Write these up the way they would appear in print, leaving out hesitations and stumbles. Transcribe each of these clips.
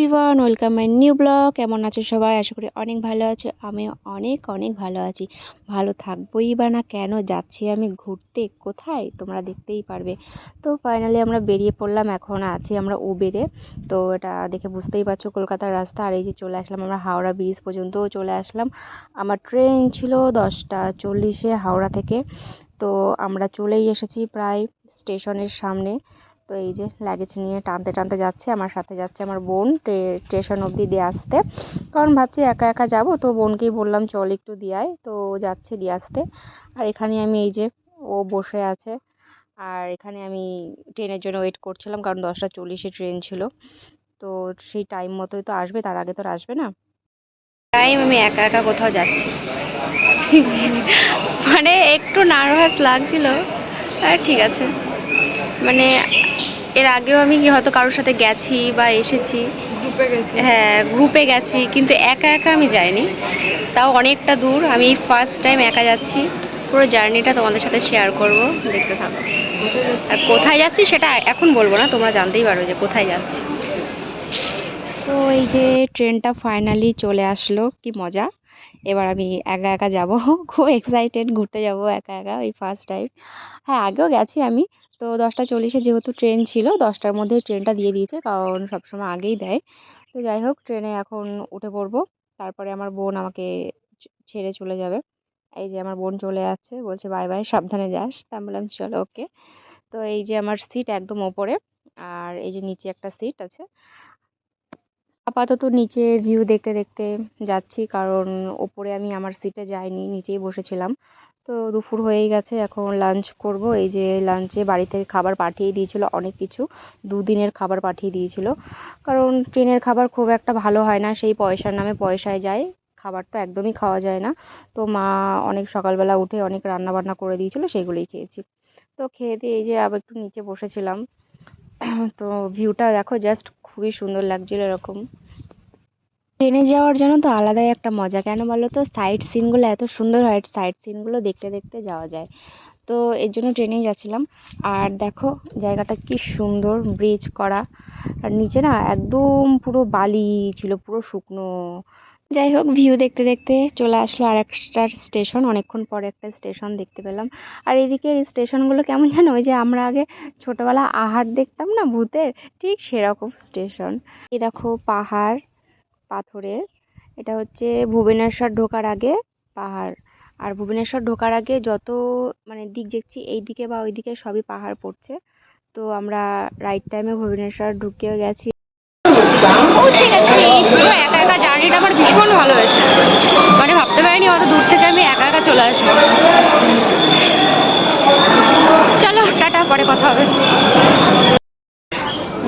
Everyone, welcome my new blog. কেমন আছো সবাই? আশা করি অনেক ভালো আছো। আমিও অনেক অনেক ভালো আছি। ভালো থাকবোই বা না কেন, যাচ্ছি আমি ঘুরতে। কোথায় তোমরা দেখতেই পারবে। তো ফাইনালি আমরা বেরিয়ে পড়লাম। এখন আছি আমরা উবেরে। তো এটা দেখে বুঝতেই পারছো কলকাতার রাস্তা। আর এই যে চলে আসলাম আমরা হাওড়া ব্রিজ পর্যন্তও চলে আসলাম। আমার ট্রেন ছিল 10টা 40-এ হাওড়া থেকে। তো আমরা চলেই এসেছি প্রায় স্টেশনের সামনে। তো এই যে লাগেজ নিয়ে টানতে টানতে যাচ্ছে, আমার সাথে যাচ্ছে আমার বোন স্টেশন অবধি দিয়ে আসতে। কারণ ভাবছি একা একা যাব, তো বোনকেই বললাম চল একটু দিয়ে আয়, তো যাচ্ছে দিয়ে আসতে। আর এখানে আমি এই যে ও বসে আছে। আর এখানে আমি ট্রেনের জন্য ওয়েট করছিলাম, কারণ 10টা 40-এ ট্রেন ছিল। তো সেই টাইম মতোই তো আসবে, তার আগে তো আর আসবে না। টাইম আমি একা একা কোথাও যাচ্ছি। মানে একটু নার্ভাস লাগছিল। ঠিক আছে, মানে এর আগেও আমি হয়তো কারোর সাথে গেছি বা এসেছি, হ্যাঁ গ্রুপে গেছি, কিন্তু একা একা আমি যাইনি। তাও অনেকটা দূর, আমি ফার্স্ট টাইম একা যাচ্ছি। পুরো জার্নিটা তোমাদের সাথে শেয়ার করব, দেখতে থাকো। আর কোথায় যাচ্ছি সেটা এখন বলবো না, তোমরা জানতেই পারবে যে কোথায় যাচ্ছি। তো এই যে ট্রেনটা ফাইনালি চলে আসলো, কি মজা। এবার আমি একা একা যাব, খুব এক্সাইটেড, ঘুরতে যাব একা একা, এই ফার্স্ট টাইম। হ্যাঁ আগেও গেছি আমি। তো 10টা 40-এ যেহেতু ট্রেন ছিল, 10টার মধ্যে ট্রেনটা দিয়ে দিয়েছে, কারণ সবসময় আগেই দেয়। তো যাই হোক, ট্রেনে এখন উঠে পড়বো। তারপরে আমার বোন আমাকে ছেড়ে চলে যাবে। এই যে আমার বোন চলে যাচ্ছে, বলছে বাই বাই, সাবধানে যাস। তা আমি বললাম চলো ওকে। তো এই যে আমার সিট একদম ওপরে, আর এই যে নিচে একটা সিট আছে। আপাতত নিচে ভিউ দেখতে দেখতে যাচ্ছি, কারণ ওপরে আমি আমার সিটে যাইনি, নিচেই বসেছিলাম। তো দুপুর হয়েই গেছে, এখন লাঞ্চ করব। এই যে লাঞ্চে বাড়ি থেকে খাবার পাঠিয়ে দিয়েছিল, অনেক কিছু, 2 দিনের খাবার পাঠিয়ে দিয়েছিল। কারণ ট্রেনের খাবার খুব একটা ভালো হয় না, সেই পয়সার নামে পয়সায় যায়, খাবার তো একদমই খাওয়া যায় না। তো মা অনেক সকালবেলা উঠে অনেক রান্না বান্না করে দিয়েছিল, সেগুলোই খেয়েছি। তো খেয়ে দিয়ে এই যে আবার একটু নিচে বসেছিলাম। তো ভিউটা দেখো, জাস্ট খুবই সুন্দর লাগছিল এরকম। ট্রেনে যাওয়ার জন্য তো আলাদাই একটা মজা, কেন বলো তো, সাইট সিনগুলো এত সুন্দর হয়, সাইট সিনগুলো দেখতে দেখতে যাওয়া যায়। তো এর জন্য ট্রেনেই যাচ্ছিলাম। আর দেখো জায়গাটা কি সুন্দর, ব্রিজ করা। আর নিচে না একদম পুরো বালি ছিল, পুরো শুকনো। যাই হোক, ভিউ দেখতে দেখতে চলে আসলো আর একটা স্টেশন, অনেকক্ষণ পরে একটা স্টেশন দেখতে পেলাম। আর এদিকে এই স্টেশনগুলো কেমন জানো, ওই যে আমরা আগে ছোটবেলা আহার দেখতাম না ভূতের, ঠিক সেরকম স্টেশন। এই দেখো পাহাড়, পাথরের। এটা হচ্ছে ভুবনেশ্বর ঢোকার আগে পাহাড়। আর ভুবনেশ্বর ঢোকার আগে যত মানে দিক দেখছি, এই দিকে বা ওই দিকে সবই পাহাড় পড়ছে। তো আমরা রাইট টাইমে ভুবনেশ্বর ঢুকেও গেছি, পৌঁছে গেছি। পুরো একা একা জার্নিটা আমার ভীষণ ভালো হয়েছে, মানে ভাবতে পারিনি অত দূর থেকে আমি একা একা চলে আসবো। চলো টাটা, পরে কথা হবে।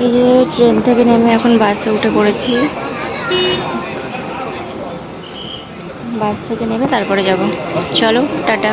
এই যে ট্রেন থেকে নেমে এখন বাসে উঠে পড়েছি। বাস থেকে নেমে তারপরে যাব। চলো টাটা।